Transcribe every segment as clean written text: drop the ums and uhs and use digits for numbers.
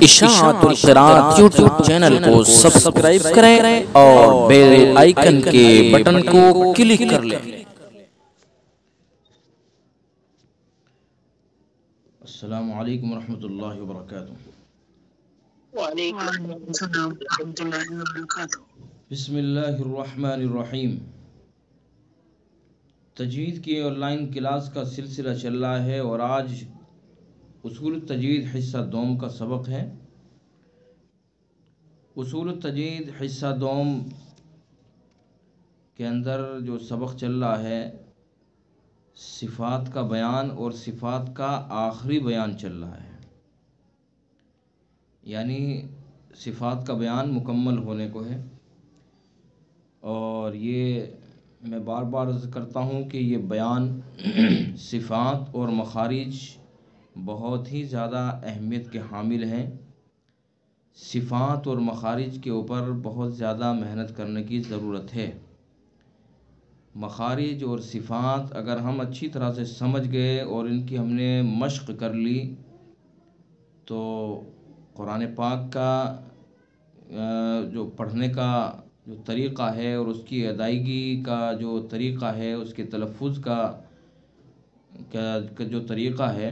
اشاعت القراءت YouTube channel کو subscribe کریں اور بیل آئیکن کے بٹن کو کلک کر لیں۔ السلام علیکم ورحمۃ اللہ وبرکاتہ۔ وعلیکم السلام ورحمۃ اللہ وبرکاتہ۔ بسم اللہ الرحمن الرحیم۔ تجوید کی آن لائن کلاس کا سلسلہ چل رہا ہے اور آج اصول التجوید حصہ دوم کا سبق ہے۔ اصول التجوید حصہ دوم کے اندر جو سبق چل رہا ہے صفات کا بیان اور صفات کا آخری بیان چل رہا ہے، یعنی صفات کا بیان مکمل ہونے کو ہے۔ اور یہ میں بار بار عرض کرتا ہوں کہ یہ بیان صفات اور مخارج بہت ہی زیادہ اہمیت کے حامل ہیں۔ صفات اور مخارج کے اوپر بہت زیادہ محنت کرنے کی ضرورت ہے۔ مخارج اور صفات اگر ہم اچھی طرح سے سمجھ گئے اور ان کی ہم نے مشق کر لی تو قرآن پاک کا جو پڑھنے کا جو طریقہ ہے اور اس کی ادائیگی کا جو طریقہ ہے، اس کے تلفظ کا جو طریقہ ہے،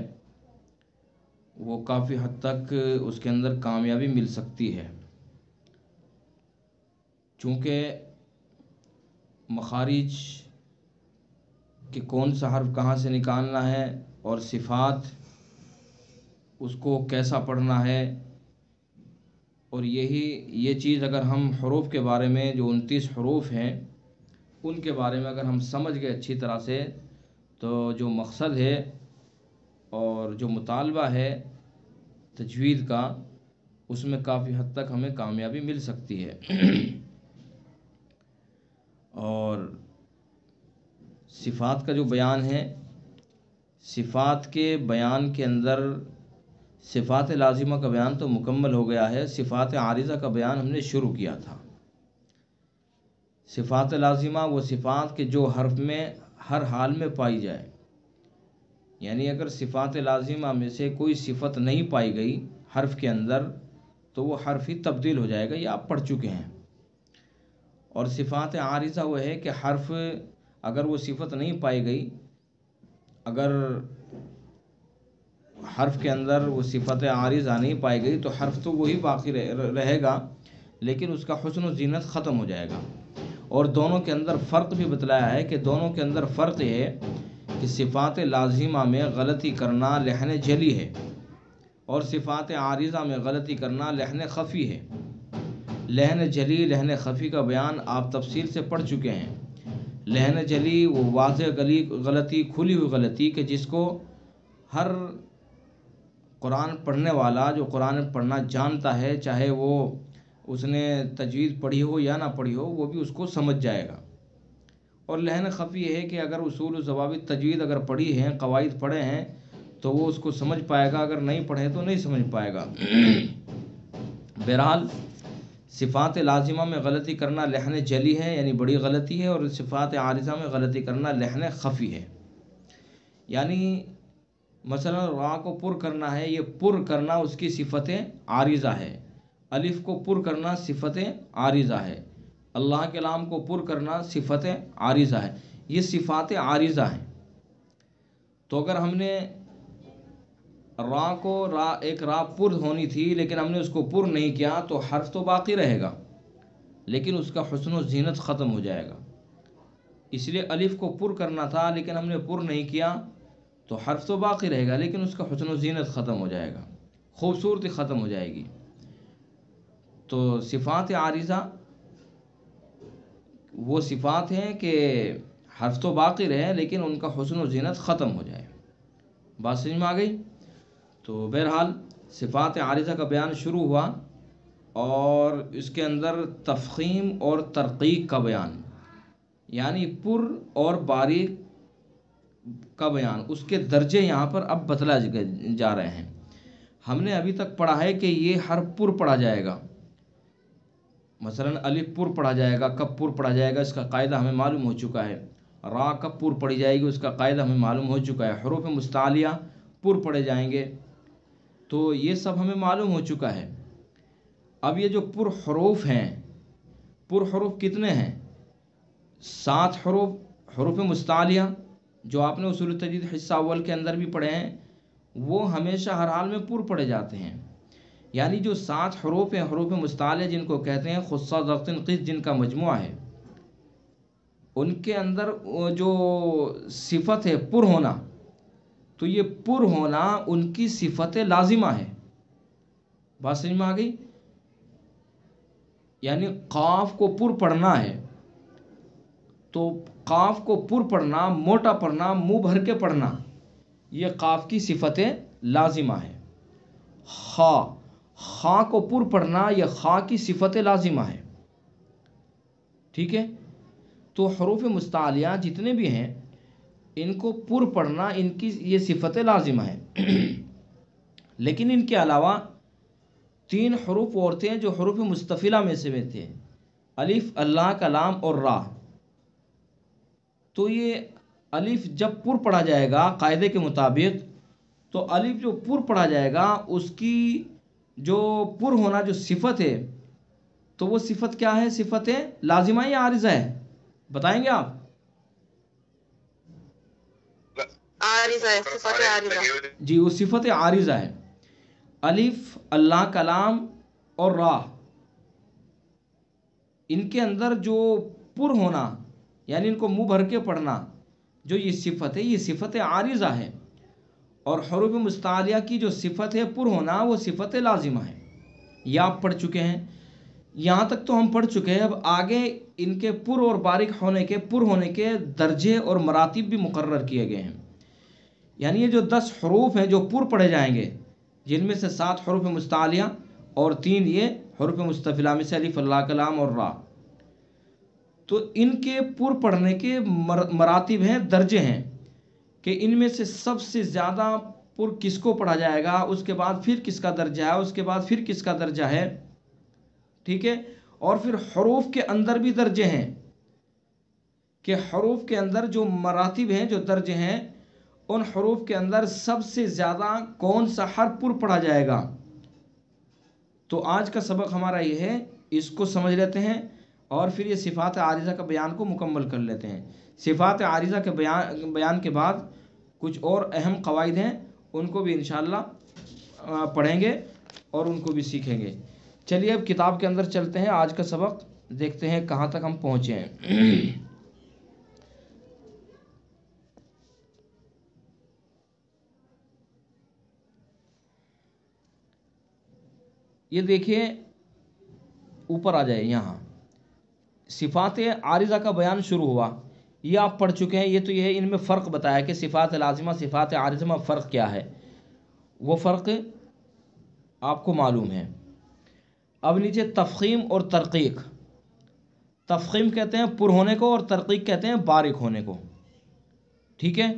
وہ کافی حد تک اس کے اندر کامیابی مل سکتی ہے، چونکہ مخارج کہ کون سا حرف کہاں سے نکالنا ہے اور صفات اس کو کیسا پڑھنا ہے، اور یہ چیز اگر ہم حروف کے بارے میں جو 29 حروف ہیں ان کے بارے میں اگر ہم سمجھ گئے اچھی طرح سے تو جو مقصد ہے اور جو مطالبہ ہے تجوید کا اس میں کافی حد تک ہمیں کامیابی مل سکتی ہے۔ اور صفات کا جو بیان ہے، صفات کے بیان کے اندر صفات لازمہ کا بیان تو مکمل ہو گیا ہے، صفات عارضہ کا بیان ہم نے شروع کیا تھا۔ صفات لازمہ وہ صفات کے جو حرف میں ہر حال میں پائی جائے، یعنی اگر صفات لازمہ میں سے کوئی صفت نہیں پائی گئی حرف کے اندر تو وہ حرف ہی تبدیل ہو جائے گا، یہ آپ پڑھ چکے ہیں۔ اور صفات عارضہ وہ ہے کہ حرف اگر وہ صفت نہیں پائی گئی، اگر حرف کے اندر وہ صفت عارضہ نہیں پائی گئی تو حرف تو وہی باقی رہے گا لیکن اس کا حسن و زینت ختم ہو جائے گا۔ اور دونوں کے اندر فرق بھی بتلایا ہے کہ دونوں کے اندر فرق یہ ہے کہ صفات لازمہ میں غلطی کرنا لحن جلی ہے اور صفات عارضہ میں غلطی کرنا لحن خفی ہے۔ لحن جلی لحن خفی کا بیان آپ تفصیل سے پڑھ چکے ہیں۔ لحن جلی وہ واضح غلطی، کھلی ہوئی غلطی کہ جس کو ہر قرآن پڑھنے والا جو قرآن پڑھنا جانتا ہے، چاہے وہ اس نے تجوید پڑھی ہو یا نہ پڑھی ہو، وہ بھی اس کو سمجھ جائے گا۔ اور لحن خفی یہ ہے کہ اگر اصول و ضوابط تجوید اگر پڑھی ہیں، قواعد پڑھے ہیں تو وہ اس کو سمجھ پائے گا، اگر نہیں پڑھے تو نہیں سمجھ پائے گا۔ بہرحال صفات لازمہ میں غلطی کرنا لحن جلی ہے، یعنی بڑی غلطی ہے، اور صفات عارضہ میں غلطی کرنا لحن خفی ہے۔ یعنی مثلا را کو پر کرنا ہے، یہ پر کرنا اس کی صفت عارضہ ہے۔ الف کو پر کرنا صفت عارضہ ہے۔ اللہ کے نام کو پر کرنا صفت عارضہ ہے۔ یہ صفات عارضہ ہیں۔ تو اگر ہم نے ایک را پر ہونی تھی لیکن ہم نے اس کو پر نہیں کیا تو حرف تو باقی رہے گا لیکن اس کا حسن و زینت ختم ہو جائے گا۔ اس لیے الف کو پر کرنا تھا لیکن ہم نے پر نہیں کیا تو حرف تو باقی رہے گا لیکن اس کا حسن و زینت ختم ہو جائے گا، خوبصورتی ختم ہو جائے گی۔ تو صفات عارضہ وہ صفات ہیں کہ حرف تو باقی رہے لیکن ان کا حسن و زینت ختم ہو جائے۔ بات سمجھ میں آ گئی؟ تو بہرحال صفات عارضہ کا بیان شروع ہوا اور اس کے اندر تفخیم اور ترقیق کا بیان، یعنی پر اور باریک کا بیان، اس کے درجے یہاں پر اب بتلا جا رہے ہیں۔ ہم نے ابھی تک پڑھا ہے کہ یہ حرف پر پڑھا جائے گا، مثلا الف پر پڑھا جائے گا، کب پر پڑھا جائے گا اس کا قاعدہ ہمیں معلوم ہو چکا ہے۔ را کب پر پڑھی جائے گی اس کا قاعدہ ہمیں معلوم ہو چکا ہے۔ حروف مستعلیہ پر پڑھے جائیں گے۔ تو یہ سب ہمیں معلوم ہو چکا ہے. اب یہ جو پر حروف ہیں، پر حروف کتنے ہیں؟ 7 حروف. حروف مستعلیہ جو آپ نے اصول تجوید حصہ اول کے اندر بھی پڑھے ہیں، وہ ہمیشہ ہر حال میں پر پڑھے جاتے ہیں. یعنی جو 7 حروف ہیں حروف مستعلیہ جن کو کہتے ہیں، خصہ ضبط قص جن کا مجموعہ ہے، ان کے اندر جو صفت ہے پر ہونا، تو یہ پر ہونا ان کی صفت لازمہ ہے. بات سمجھ میں آ گئی؟ یعنی قاف کو پر پڑھنا ہے تو قاف کو پر پڑھنا، موٹا پڑھنا، منہ بھر کے پڑھنا، یہ قاف کی صفت لازمہ ہے. خا کو پر پڑھنا، یہ خا کی صفت لازمہ ہے. ٹھیک ہے؟ تو حروف مستعلیہ جتنے بھی ہیں ان کو پر پڑھنا ان کی یہ صفت لازمہ ہے. لیکن ان کے علاوہ 3 حروف اور تھے جو حروف مستفلہ میں سے تھے، الف، اللہ کا لام اور را. تو یہ الف جب پر پڑھا جائے گا قاعدے کے مطابق، تو الف جو پر پڑھا جائے گا اس کی جو پر ہونا جو صفت ہے، تو وہ صفت کیا ہے؟ صفت لازمہ یا عارضہ ہے؟ بتائیں گے آپ؟ عارضہ ہے، صفت عارضہ. جی، وہ صفت عارضہ ہے. الف، اللہ، کلام اور را، ان کے اندر جو پر ہونا یعنی ان کو منہ بھر کے پڑھنا جو یہ صفت ہے، یہ صفت عارضہ ہے. اور حروف مستعلیہ کی جو صفت ہے پر ہونا، وہ صفت لازمہ ہے. یہ آپ پڑھ چکے ہیں. یہاں تک تو ہم پڑھ چکے ہیں. اب آگے ان کے پر اور باریک ہونے کے، پر ہونے کے درجے اور مراتب بھی مقرر کیے گئے ہیں. یعنی یہ جو 10 حروف ہیں جو پر پڑھے جائیں گے، جن میں سے 7 حروف مستعلیہ اور 3 یہ حروف مستفلہ میں سے الف، اللہ، کلام اور را. تو ان کے پر پڑھنے کے مراتب ہیں، درجے ہیں، کہ ان میں سے سب سے زیادہ پر کس کو پڑھا جائے گا، اس کے بعد پھر کس کا درجہ ہے، اس کے بعد پھر کس کا درجہ ہے. ٹھیک ہے؟ اور پھر حروف کے اندر بھی درجے ہیں کہ حروف کے اندر جو مراتب ہیں، جو درجے ہیں، ان حروف کے اندر سب سے زیادہ کون سا حرف پر پڑھا جائے گا. تو آج کا سبق ہمارا یہ ہے، اس کو سمجھ لیتے ہیں اور پھر یہ صفات عارضہ کا بیان کو مکمل کر لیتے ہیں. صفات عارضہ کے بیان کے بعد کچھ اور اہم قواعد ہیں، ان کو بھی انشاءاللہ پڑھیں گے اور ان کو بھی سیکھیں گے. چلیے اب کتاب کے اندر چلتے ہیں. آج کا سبق دیکھتے ہیں کہاں تک ہم پہنچے ہیں. یہ دیکھیے اوپر آ جائے، یہاں صفات عارضہ کا بیان شروع ہوا. یہ آپ پڑھ چکے ہیں. یہ تو یہ ہے، ان میں فرق بتایا کہ صفات لازمہ صفات عارضہ میں فرق کیا ہے. وہ فرق آپ کو معلوم ہے. اب نیچے تفخیم اور ترقیق. تفخیم کہتے ہیں پر ہونے کو اور ترقیق کہتے ہیں باریک ہونے کو. ٹھیک ہے؟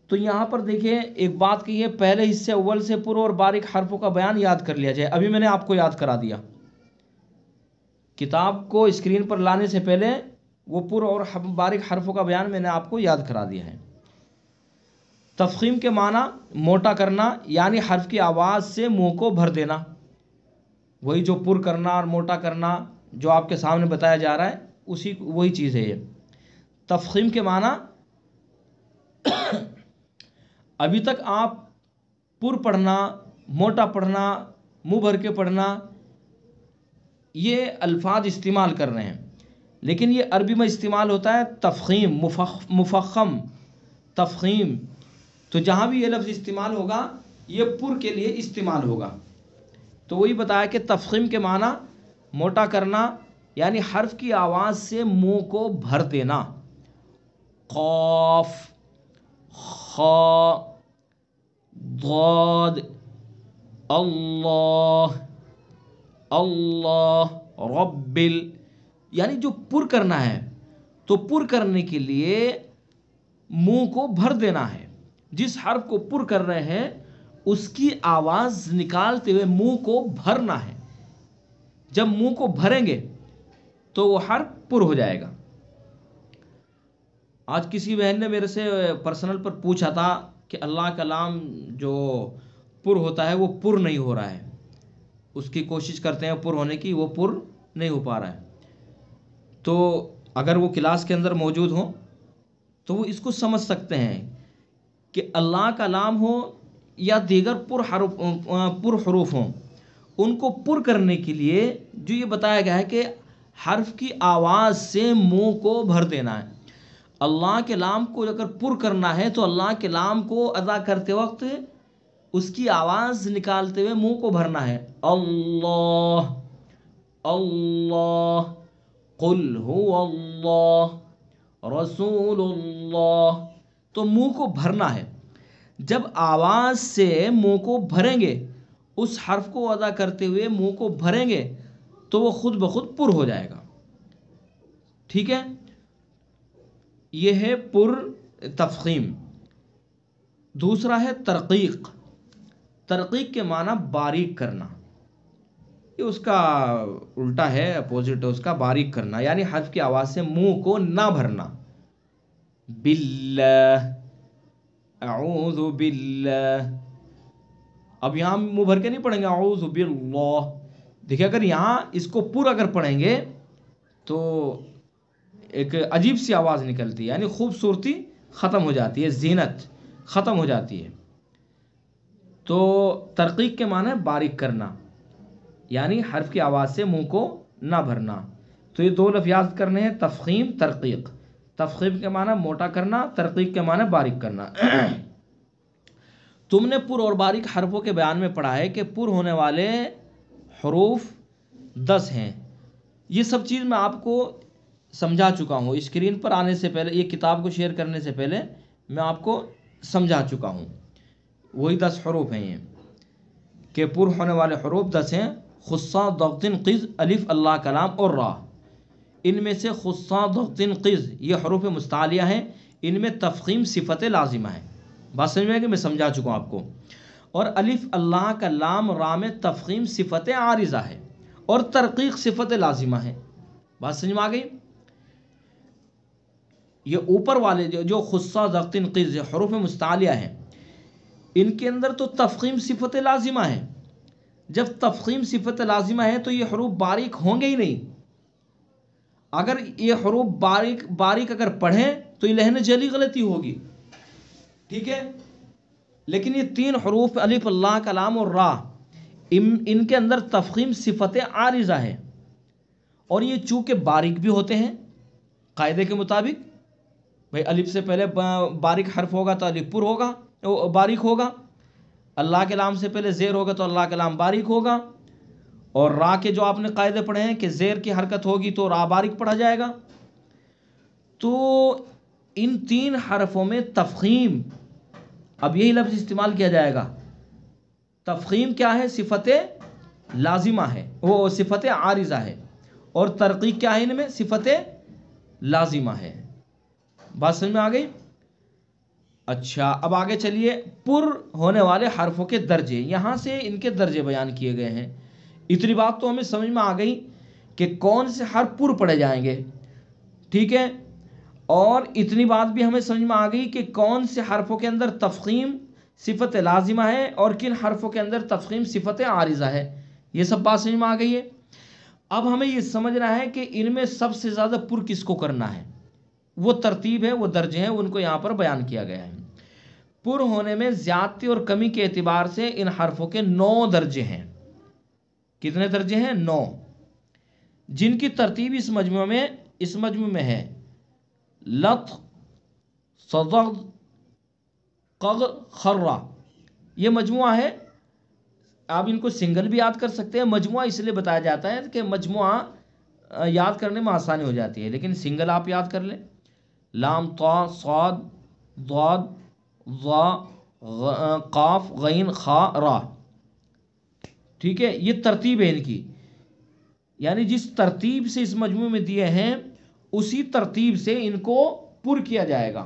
تو یہاں پر دیکھیے ایک بات کی ہے، پہلے حصے اول سے پر اور باریک حرفوں کا بیان یاد کر لیا جائے. ابھی میں نے آپ کو یاد کرا دیا. کتاب کو اسکرین پر لانے سے پہلے وہ پر اور باریک حرفوں کا بیان میں نے آپ کو یاد کرا دیا ہے. تفخیم کے معنی موٹا کرنا، یعنی حرف کی آواز سے منہ کو بھر دینا. وہی جو پر کرنا اور موٹا کرنا جو آپ کے سامنے بتایا جا رہا ہے، وہی چیز ہے یہ. تفخیم کے معنی ابھی تک آپ پر پڑھنا، موٹا پڑھنا، منہ بھر کے پڑھنا، یہ الفاظ استعمال کر رہے ہیں. لیکن یہ عربی میں استعمال ہوتا ہے تفخیم، مفخم، تفخیم. تو جہاں بھی یہ لفظ استعمال ہوگا یہ پر کے لیے استعمال ہوگا. تو وہی بتایا کہ تفخیم کے معنی موٹا کرنا، یعنی حرف کی آواز سے منہ کو بھر دینا. قاف، خا، ضاد، اللہ، اللہ، رب، یعنی جو پر کرنا ہے تو پر کرنے کے لیے منہ کو بھر دینا ہے. جس حرف کو پر کر رہے ہیں اس کی آواز نکالتے ہوئے منہ کو بھرنا ہے. جب منہ کو بھریں گے تو وہ حرف پر ہو جائے گا. آج کسی بہن نے میرے سے پرسنل پر پوچھا تھا کہ اللہ کا نام جو پر ہوتا ہے وہ پر نہیں ہو رہا ہے، اس کی کوشش کرتے ہیں پر ہونے کی، وہ پر نہیں ہو پا رہا ہے، تو اگر وہ کلاس کے اندر موجود ہوں تو وہ اس کو سمجھ سکتے ہیں کہ اللہ کا لام ہو یا دیگر پر حروف ہوں، ان کو پر کرنے کے لیے جو یہ بتایا گیا ہے کہ حرف کی آواز سے منہ کو بھر دینا ہے۔ اللہ کے لام کو اگر پر کرنا ہے تو اللہ کے لام کو ادا کرتے وقت اس کی آواز نکالتے ہوئے منہ کو بھرنا ہے۔ اللہ اللہ، قل هو اللہ رسول اللہ، تو منہ کو بھرنا ہے۔ جب آواز سے منہ کو بھریں گے، اس حرف کو ادا کرتے ہوئے منہ کو بھریں گے تو وہ خود بخود پر ہو جائے گا، ٹھیک ہے؟ یہ ہے پر تفخیم۔ دوسرا ہے ترقیق۔ ترقیق کے معنی باریک کرنا، یہ اس کا الٹا ہے، اپوزٹ ہے اس کا، باریک کرنا، یعنی حرف کی آواز سے منہ کو نہ بھرنا۔ باللہ، اعوذ باللہ، اب یہاں منہ بھر کے نہیں پڑھیں گے اعوذ باللہ، دیکھیں اگر یہاں اس کو پر اگر پڑھیں گے تو ایک عجیب سی آواز نکلتی ہے، یعنی خوبصورتی ختم ہو جاتی ہے، زینت ختم ہو جاتی ہے۔ تو ترقیق کے معنی باریک کرنا، یعنی حرف کی آواز سے منہ کو نہ بھرنا۔ تو یہ دو لفظ یاد کرنے ہیں، تفخیم، ترقیق۔ تفخیم کے معنی موٹا کرنا، ترقیق کے معنی باریک کرنا۔ تم نے پر اور باریک حرفوں کے بیان میں پڑھا ہے کہ پر ہونے والے حروف 10 ہیں۔ یہ سب چیز میں آپ کو سمجھا چکا ہوں، اسکرین پر آنے سے پہلے، یہ کتاب کو شیئر کرنے سے پہلے میں آپ کو سمجھا چکا ہوں۔ وہی 10 حروف ہیں یہ، کہ پر ہونے والے حروف 10 ہیں: خصا، ضغط، قز، الف، اللہ کلام اور را۔ ان میں سے خصا، ضغط، قز یہ حروف مستعلیہ ہیں، ان میں تفخیم صفت لازمہ ہے۔ بات سمجھ میں ہے کہ میں سمجھا چکا ہوں آپ کو۔ اور الف، اللہ کا لام، را میں تفخیم صفت عارضہ ہے اور ترقیق صفت لازمہ ہے۔ بات سمجھ میں آ گئی؟ یہ اوپر والے جو خصا، ضغط، قز حروف مستعلیہ ہیں، ان کے اندر تو تفخیم صفت لازمہ ہے۔ جب تفخیم صفت لازمہ ہے تو یہ حروف باریک ہوں گے ہی نہیں۔ اگر یہ حروف باریک اگر پڑھیں تو یہ لہن جلی غلطی ہوگی، ٹھیک ہے؟ لیکن یہ 3 حروف الف، اللہ کلام اور را، ان کے اندر تفخیم صفت عارضہ ہے، اور یہ چونکہ باریک بھی ہوتے ہیں قاعدے کے مطابق، بھئی الف سے پہلے باریک حرف ہوگا تو الف پر ہوگا، باریک ہوگا، اللہ کے لام سے پہلے زیر ہوگا تو اللہ کا لام باریک ہوگا، اور را کے جو آپ نے قاعدے پڑھے ہیں کہ زیر کی حرکت ہوگی تو را باریک پڑھا جائے گا۔ تو ان 3 حرفوں میں تفخیم، اب یہی لفظ استعمال کیا جائے گا، تفخیم کیا ہے؟ صفت لازمہ ہے، وہ صفت عارضہ ہے، اور ترقیق کیا ہے؟ ان میں صفت لازمہ ہے۔ بات سمجھ میں آ گئی؟ اچھا، اب آگے چلیے، پر ہونے والے حرفوں کے درجے، یہاں سے ان کے درجے بیان کیے گئے ہیں۔ اتنی بات تو ہمیں سمجھ میں آ گئی کہ کون سے حرف پر پڑھے جائیں گے، ٹھیک ہے؟ اور اتنی بات بھی ہمیں سمجھ میں آ گئی کہ کون سے حرفوں کے اندر تفخیم صفت لازمہ ہے اور کن حرفوں کے اندر تفخیم صفت عارضہ ہے۔ یہ سب بات سمجھ میں آ گئی ہے۔ اب ہمیں یہ سمجھنا ہے کہ ان میں سب سے زیادہ پر کس کو کرنا ہے، وہ ترتیب ہے، وہ درجے ہیں، ان کو یہاں پر بیان کیا گیا ہے۔ پر ہونے میں زیادتی اور کمی کے اعتبار سے ان حرفوں کے 9 درجے ہیں۔ کتنے درجے ہیں؟ 9، جن کی ترتیب اس مجموعے میں ہے: لط، صدغ، قغ، خرہ۔ یہ مجموعہ ہے، آپ ان کو سنگل بھی یاد کر سکتے ہیں۔ مجموعہ اس لیے بتایا جاتا ہے کہ مجموعہ یاد کرنے میں آسانی ہو جاتی ہے، لیکن سنگل آپ یاد کر لیں: لام، طا، صاد، ضاد، ظا، قاف، غین، خا، را، ٹھیک ہے؟ یہ ترتیب ہے ان کی، یعنی جس ترتیب سے اس مجموعے میں دیے ہیں اسی ترتیب سے ان کو پر کیا جائے گا۔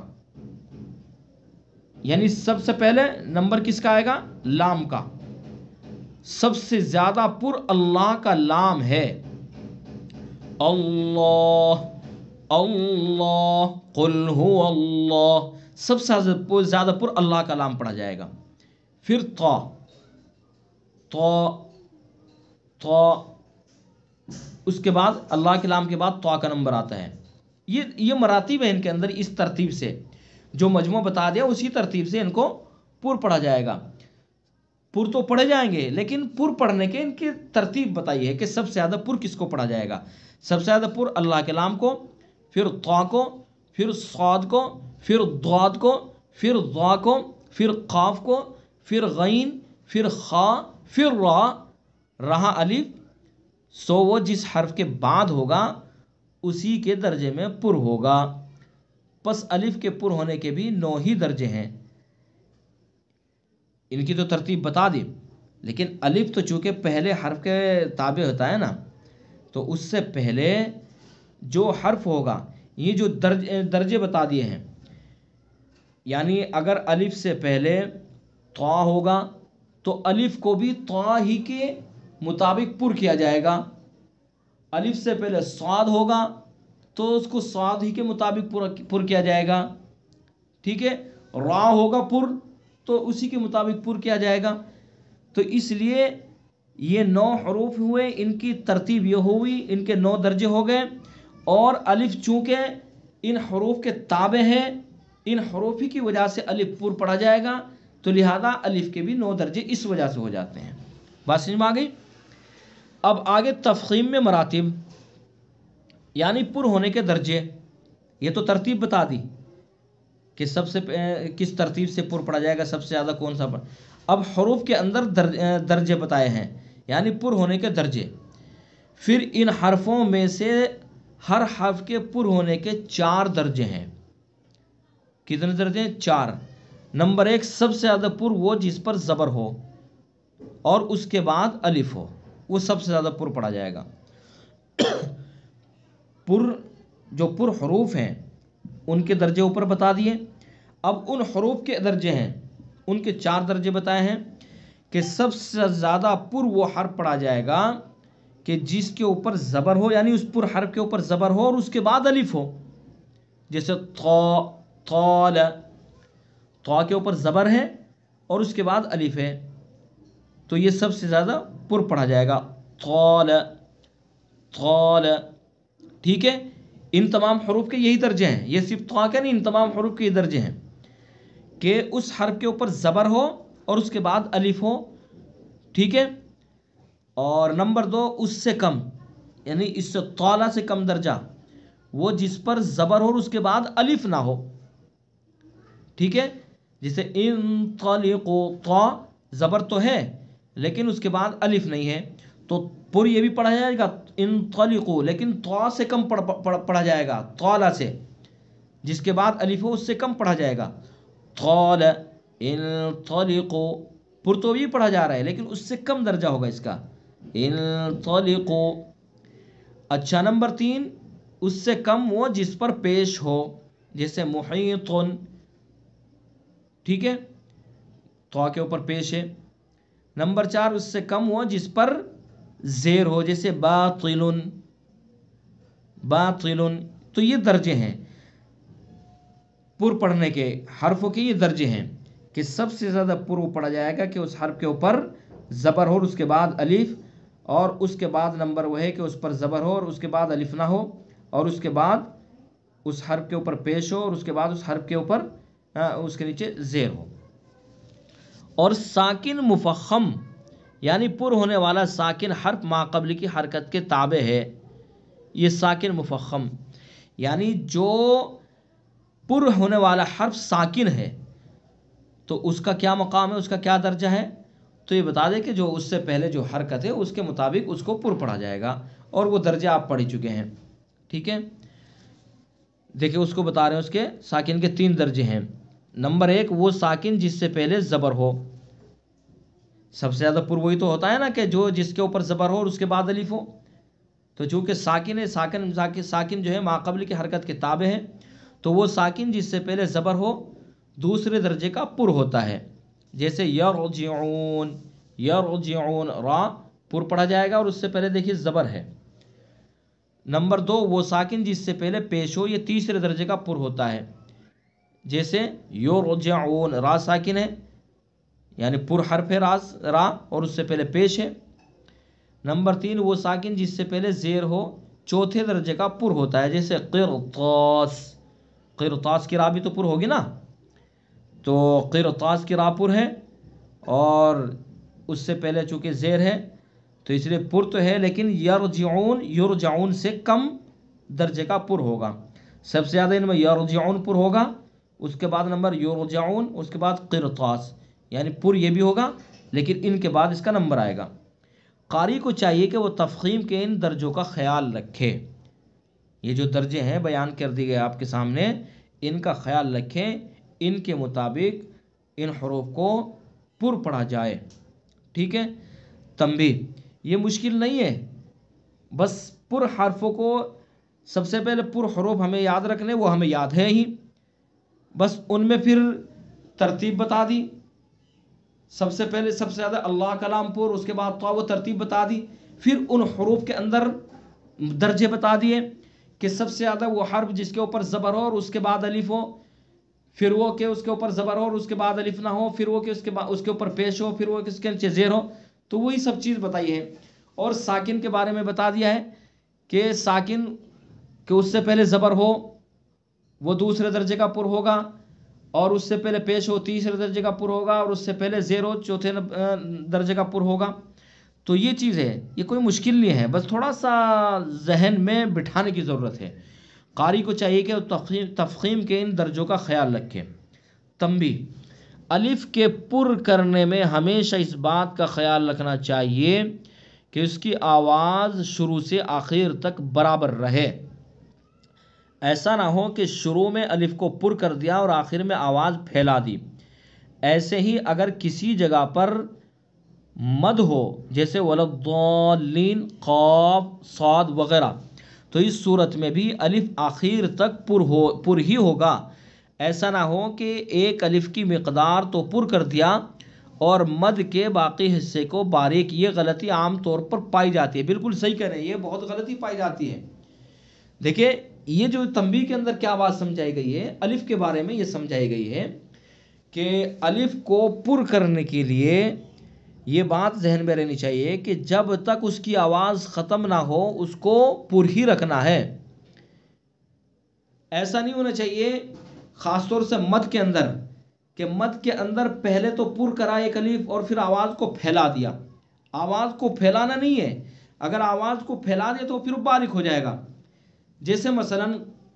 یعنی سب سے پہلے نمبر کس کا آئے گا؟ لام کا۔ سب سے زیادہ پر اللہ کا لام ہے، اللہ، اللہ، قل هو اللہ، سب سے زیادہ پر اللہ کا لام پڑھا جائے گا۔ پھر طا، تو اس کے بعد اللہ کے نام کے بعد تو کا نمبر آتا ہے. یہ مراتب ہیں ان کے اندر. اس ترتیب سے جو مجموعہ بتا دیا اسی ترتیب سے ان کو پر پڑھا جائے گا. پر تو پڑھے جائیں گے لیکن پر پڑھنے کے ان کی ترتیب بتائی ہے کہ سب سے زیادہ پر کس کو پڑھا جائے گا. سب سے زیادہ پر اللہ کے نام کو، پھر طا کو، پھر صاد کو، پھر ضاد کو، پھر ضا کو، پھر قاف کو، پھر غین، پھر خا، پھر را. رہا الف، سو وہ جس حرف کے بعد ہوگا اسی کے درجے میں پر ہوگا. پس الف کے پر ہونے کے بھی 9 ہی درجے ہیں. ان کی تو ترتیب بتا دی، لیکن الف تو چونکہ پہلے حرف کے تابع ہوتا ہے نا، تو اس سے پہلے جو حرف ہوگا یہ جو درجے بتا دیے ہیں، یعنی اگر الف سے پہلے طا ہوگا تو الف کو بھی طا ہی کے مطابق پر کیا جائے گا. الف سے پہلے صاد ہوگا تو اس کو صاد ہی کے مطابق پر کیا جائے گا. ٹھیک ہے. را ہوگا پر تو اسی کے مطابق پر کیا جائے گا. تو اس لیے یہ 9 حروف ہوئے، ان کی ترتیب یہ ہوئی، ان کے 9 درجے ہو گئے. اور الف چونکہ ان حروف کے تابع ہے، ان حروف ہی کی وجہ سے الف پر پڑھا جائے گا، تو لہذا الف کے بھی 9 درجے اس وجہ سے ہو جاتے ہیں. بات سمجھ میں آ گئی؟ اب آگے تفخیم میں مراتب، یعنی پر ہونے کے درجے. یہ تو ترتیب بتا دی کہ سب سے کس ترتیب سے پر پڑھا جائے گا، سب سے زیادہ کون سا پڑھا. اب حروف کے اندر درجے بتائے ہیں، یعنی پر ہونے کے درجے. پھر ان حرفوں میں سے ہر حرف کے پر ہونے کے 4 درجے ہیں. کتنے درجے ہیں؟ 4. نمبر 1 سب سے زیادہ پر وہ جس پر زبر ہو اور اس کے بعد الف ہو، وہ سب سے زیادہ پر پڑھا جائے گا. جو پر حروف ہیں ان کے درجے اوپر بتا دیے. اب ان حروف کے درجے ہیں، ان کے 4 درجے بتائے ہیں کہ سب سے زیادہ پر وہ حرف پڑھا جائے گا کہ جس کے اوپر زبر ہو، یعنی اس پر حرف کے اوپر زبر ہو اور اس کے بعد الف ہو. جیسے طال، طا کے اوپر زبر ہے اور اس کے بعد الف ہے، تو یہ سب سے زیادہ پر پڑھا جائے گا. طال، طال. ٹھیک ہے. ان تمام حروف کے یہی درجے ہیں. یہ صرف طا کے نہیں، ان تمام حروف کے یہ درجے ہیں کہ اس حرف کے اوپر زبر ہو اور اس کے بعد الف ہو. ٹھیک ہے. اور نمبر 2 اس سے کم، یعنی اس سے طالہ سے کم درجہ وہ جس پر زبر ہو اور اس کے بعد الف نہ ہو. ٹھیک ہے. جیسے انطلقوا، طا زبر تو ہے لیکن اس کے بعد الف نہیں ہے، تو پر یہ بھی پڑھا جائے گا انطلقوا، لیکن طا سے کم پڑھا جائے گا. طالہ سے جس کے بعد الف ہو اس سے کم پڑھا جائے گا. طال انطلقوا، پر تو بھی پڑھا جا رہا ہے لیکن اس سے کم درجہ ہوگا اس کا. انطلقوا. اچھا. نمبر 3 اس سے کم وہ جس پر پیش ہو، جیسے محیط. ٹھیک ہے. طا کے اوپر پیش ہے. نمبر 4 اس سے کم وہ جس پر زیر ہو، جیسے باطل، باطل. تو یہ درجے ہیں پر پڑھنے کے حرفوں کے. یہ درجے ہیں کہ سب سے زیادہ پر وہ پڑھا جائے گا کہ اس حرف کے اوپر زبر ہو اور اس کے بعد الف، اور اس کے بعد نمبر وہ ہے کہ اس پر زبر ہو اور اس کے بعد الف نہ ہو، اور اس کے بعد اس حرف کے اوپر پیش ہو اور اس کے بعد اس حرف کے اوپر اس کے نیچے زیر ہو. اور ساکن مفخم، یعنی پر ہونے والا ساکن حرف ما قبل کی حرکت کے تابع ہے. یہ ساکن مفخم، یعنی جو پر ہونے والا حرف ساکن ہے تو اس کا کیا مقام ہے، اس کا کیا درجہ ہے. تو یہ بتا دیں کہ جو اس سے پہلے جو حرکت ہے اس کے مطابق اس کو پر پڑھا جائے گا، اور وہ درجے آپ پڑھ چکے ہیں. ٹھیک ہے. دیکھیں اس کو بتا رہے ہیں، اس کے ساکن کے 3 درجے ہیں. نمبر 1 وہ ساکن جس سے پہلے زبر ہو. سب سے زیادہ پر وہی تو ہوتا ہے نا کہ جو جس کے اوپر زبر ہو اور اس کے بعد الف ہو. تو چونکہ ساکن ہے، ساکن جو ہے ما قبل کی حرکت کے تابع ہے، تو وہ ساکن جس سے پہلے زبر ہو دوسرے درجے کا پر ہوتا ہے. جیسے یرجعون، یرجعون، را پر پڑھا جائے گا اور اس سے پہلے دیکھیے زبر ہے. نمبر 2 وہ ساکن جس سے پہلے پیش ہو، یہ تیسرے درجے کا پر ہوتا ہے. جیسے یرجعون، را ساکن ہے یعنی پر حرف راز را اور اس سے پہلے پیش ہے۔ نمبر 3 وہ ساکن جس سے پہلے زیر ہو چوتھے درجے کا پر ہوتا ہے، جیسے قرطاس، قرطاس کی را بھی تو پر ہوگی نا، تو قرطاس کی را پر ہے اور اس سے پہلے چونکہ زیر ہے تو اس لیے پر تو ہے، لیکن یرجعون سے کم درجے کا پر ہوگا۔ سب سے زیادہ ان میں یرجعون پر ہوگا، اس کے بعد نمبر یرجعون، اس کے بعد قرطاس، یعنی پر یہ بھی ہوگا لیکن ان کے بعد اس کا نمبر آئے گا۔ قاری کو چاہیے کہ وہ تفخیم کے ان درجوں کا خیال رکھے، یہ جو درجے ہیں بیان کر دی گئے آپ کے سامنے، ان کا خیال رکھیں، ان کے مطابق ان حروف کو پر پڑھا جائے، ٹھیک ہے۔ تنبیہ، یہ مشکل نہیں ہے، بس پر حرفوں کو سب سے پہلے پر حروف ہمیں یاد رکھنے، وہ ہمیں یاد ہے ہی، بس ان میں پھر ترتیب بتا دی، سب سے پہلے سب سے زیادہ اللہ کلام پر، اس کے بعد تو وہ ترتیب بتا دی، پھر ان حروف کے اندر درجے بتا دیے کہ سب سے زیادہ وہ حرف جس کے اوپر زبر ہو اور اس کے بعد الف ہو، پھر وہ کہ اس کے اوپر زبر ہو اور اس کے بعد الف نہ ہو، پھر وہ کہ اس کے اوپر پیش ہو، پھر وہ کہ اس کے نیچے زیر ہو، تو وہی سب چیز بتائی ہے۔ اور ساکن کے بارے میں بتا دیا ہے کہ ساکن کہ اس سے پہلے زبر ہو وہ دوسرے درجے کا پر ہوگا، اور اس سے پہلے پیش ہو تیسرے درجے کا پر ہوگا، اور اس سے پہلے زیر ہو چوتھے درجے کا پر ہوگا۔ تو یہ چیز ہے، یہ کوئی مشکل نہیں ہے، بس تھوڑا سا ذہن میں بٹھانے کی ضرورت ہے۔ قاری کو چاہیے کہ وہ تفخیم کے ان درجوں کا خیال رکھے۔ تنبیہ، الف کے پر کرنے میں ہمیشہ اس بات کا خیال رکھنا چاہیے کہ اس کی آواز شروع سے آخر تک برابر رہے، ایسا نہ ہو کہ شروع میں الف کو پر کر دیا اور آخر میں آواز پھیلا دی۔ ایسے ہی اگر کسی جگہ پر مد ہو جیسے ولضالین، قاف، صاد وغیرہ، تو اس صورت میں بھی الف آخر تک پر ہی ہوگا، ایسا نہ ہو کہ ایک الف کی مقدار تو پر کر دیا اور مد کے باقی حصے کو باریک، یہ غلطی عام طور پر پائی جاتی ہے۔ بالکل صحیح کہہ رہے ہیں، یہ بہت غلطی پائی جاتی ہے۔ دیکھیں یہ جو تنبیہ کے اندر کیا بات سمجھائی گئی ہے، الف کے بارے میں یہ سمجھائی گئی ہے کہ الف کو پر کرنے کے لیے یہ بات ذہن میں رہنی چاہیے کہ جب تک اس کی آواز ختم نہ ہو اس کو پر ہی رکھنا ہے، ایسا نہیں ہونا چاہیے خاص طور سے مد کے اندر، کہ مد کے اندر پہلے تو پر کرا ایک الف اور پھر آواز کو پھیلا دیا۔ آواز کو پھیلانا نہیں ہے، اگر آواز کو پھیلا دیا تو پھر باریک ہو جائے گا۔ جیسے مثلا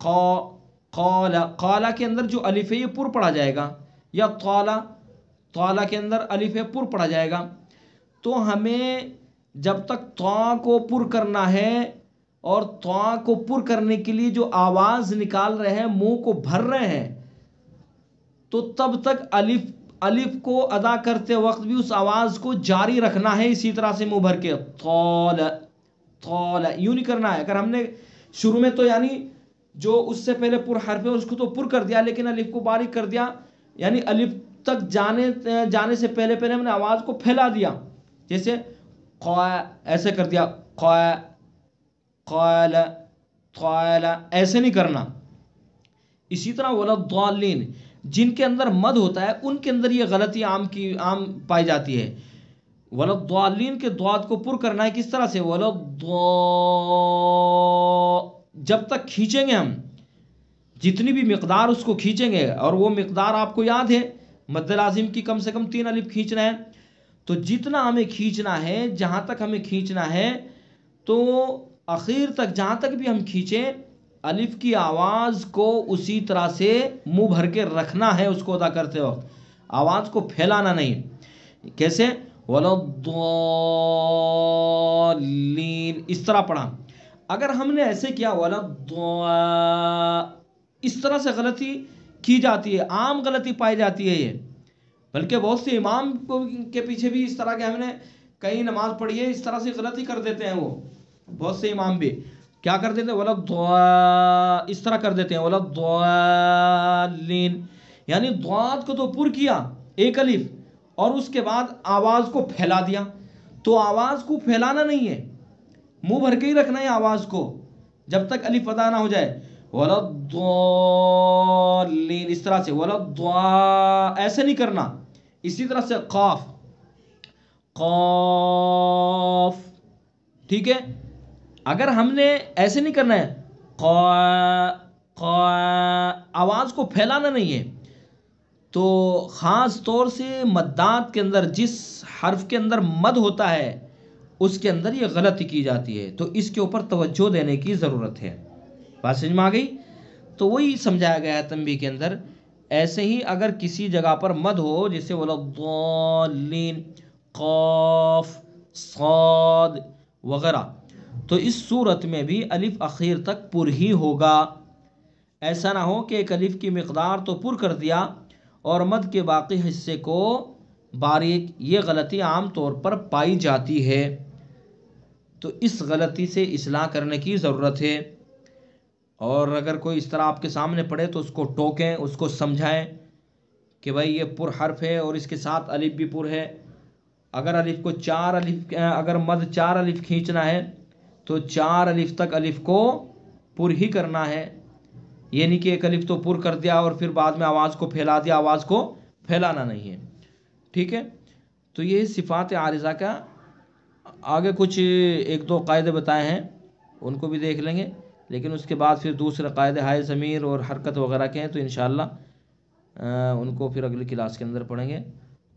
قال کے اندر جو الف ہے یہ پر پڑھا جائے گا، یا طال کے اندر الف ہے پر پڑھا جائے گا۔ تو ہمیں جب تک طا کو پر کرنا ہے اور طا کو پر کرنے کے لیے جو آواز نکال رہے ہیں، منہ کو بھر رہے ہیں، تو تب تک الف کو ادا کرتے وقت بھی اس آواز کو جاری رکھنا ہے، اسی طرح سے منہ بھر کے طال یوں نہیں کرنا ہے۔ اگر ہم نے شروع میں تو یعنی جو اس سے پہلے پر حرف ہے اس کو تو پر کر دیا لیکن الف کو باریک کر دیا، یعنی الف تک جانے سے پہلے ہم نے آواز کو پھیلا دیا، جیسے ایسے کر دیا قال، ایسے نہیں کرنا۔ اسی طرح ولضالین جن کے اندر مد ہوتا ہے ان کے اندر یہ غلطی عام پائی جاتی ہے۔ ولضالین کے ضاد کو پر کرنا ہے کس طرح سے، جب تک کھینچیں گے ہم جتنی بھی مقدار اس کو کھینچیں گے، اور وہ مقدار آپ کو یاد ہے مد لازم کی کم سے کم 3 الف کھینچنا ہے، تو جتنا ہمیں کھینچنا ہے، جہاں تک ہمیں کھینچنا ہے، تو اخیر تک جہاں تک بھی ہم کھینچیں الف کی آواز کو اسی طرح سے منہ بھر کے رکھنا ہے، اس کو ادا کرتے وقت آواز کو پھیلانا نہیں۔ کیسے، ولضالین اس طرح پڑھا۔ اگر ہم نے ایسے کیا اس طرح سے غلطی کی جاتی ہے، عام غلطی پائی جاتی ہے یہ، بلکہ بہت سے امام کے پیچھے بھی اس طرح کے ہم نے کئی نماز پڑھی ہے، اس طرح سے غلطی کر دیتے ہیں۔ وہ بہت سے امام بھی کیا کر دیتے ہیں، اس طرح کر دیتے ہیں ولضالین، یعنی ضاد کو تو پر کیا ایک الف اور اس کے بعد آواز کو پھیلا دیا، تو آواز کو پھیلانا نہیں ہے، منہ بھر کے ہی رکھنا ہے آواز کو جب تک الف ادا نہ ہو جائے۔ ولضالین اس طرح سے، ایسے نہیں کرنا اسی طرح سے قاف، قاف، ٹھیک ہے. اگر ہم نے ایسے نہیں کرنا ہے، آواز کو پھیلانا نہیں ہے، تو خاص طور سے مدات کے اندر جس حرف کے اندر مد ہوتا ہے اس کے اندر یہ غلطی کی جاتی ہے، تو اس کے اوپر توجہ دینے کی ضرورت ہے. بات سمجھ میں آ گئی؟ تو وہی سمجھایا گیا ہے تنبیہ کے اندر. ایسے ہی اگر کسی جگہ پر مد ہو، جیسے وَلَضَّالِّينَ، قاف، صاد وغیرہ، تو اس صورت میں بھی الف اخیر تک پر ہی ہوگا. ایسا نہ ہو کہ ایک الف کی مقدار تو پر کر دیا اور مد کے باقی حصے کو باریک. یہ غلطی عام طور پر پائی جاتی ہے، تو اس غلطی سے اصلاح کرنے کی ضرورت ہے. اور اگر کوئی اس طرح آپ کے سامنے پڑھے تو اس کو ٹوکیں، اس کو سمجھائیں کہ بھائی یہ پر حرف ہے اور اس کے ساتھ الف بھی پر ہے. اگر الف کو اگر مد 4 الف کھینچنا ہے تو 4 الف تک الف کو پر ہی کرنا ہے. یہ نہیں کہ ایک الف تو پر کر دیا اور پھر بعد میں آواز کو پھیلا دیا، آواز کو پھیلانا نہیں ہے. ٹھیک ہے. تو یہ صفات عارضہ کا آگے کچھ 1-2 قاعدے بتائے ہیں، ان کو بھی دیکھ لیں گے. لیکن اس کے بعد پھر دوسرے قاعدے ہائے ضمیر اور حرکت وغیرہ کے ہیں، تو انشاءاللہ ان کو پھر اگلی کلاس کے اندر پڑھیں گے.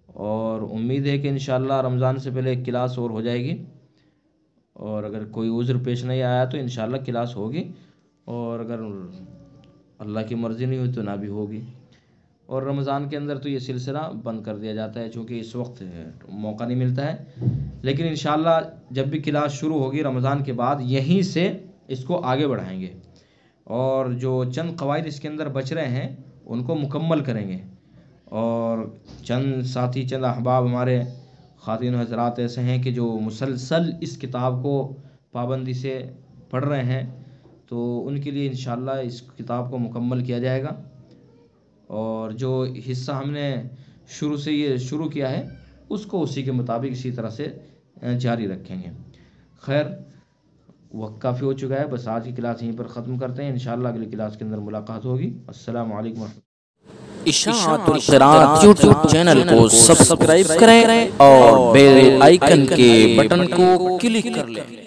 اور امید ہے کہ انشاءاللہ رمضان سے پہلے ایک کلاس اور ہو جائے گی، اور اگر کوئی عذر پیش نہیں آیا تو انشاءاللہ کلاس ہوگی، اور اگر اللہ کی مرضی نہیں ہوئی تو نہ بھی ہوگی. اور رمضان کے اندر تو یہ سلسلہ بند کر دیا جاتا ہے چونکہ اس وقت موقع نہیں ملتا ہے. لیکن انشاءاللہ جب بھی کلاس شروع ہوگی رمضان کے بعد یہیں سے اس کو آگے بڑھائیں گے، اور جو چند قواعد اس کے اندر بچ رہے ہیں ان کو مکمل کریں گے. اور چند ساتھی، چند احباب ہمارے خواتین و حضرات ایسے ہیں کہ جو مسلسل اس کتاب کو پابندی سے پڑھ رہے ہیں، تو ان کے لیے انشاءاللہ اس کتاب کو مکمل کیا جائے گا. اور جو حصہ ہم نے شروع سے یہ شروع کیا ہے اس کو اسی کے مطابق اسی طرح سے جاری رکھیں گے. خیر، وقت کافی ہو چکا ہے، بس آج کی کلاس یہیں پر ختم کرتے ہیں. انشاءاللہ اگلی کلاس کے اندر ملاقات ہوگی. السلام علیکم ورحمۃ اللہ. اشاعت القراءت یوٹیوب چینل کو سبسکرائب کریں اور بیل آئیکن کے بٹن کو کلک کر لیں.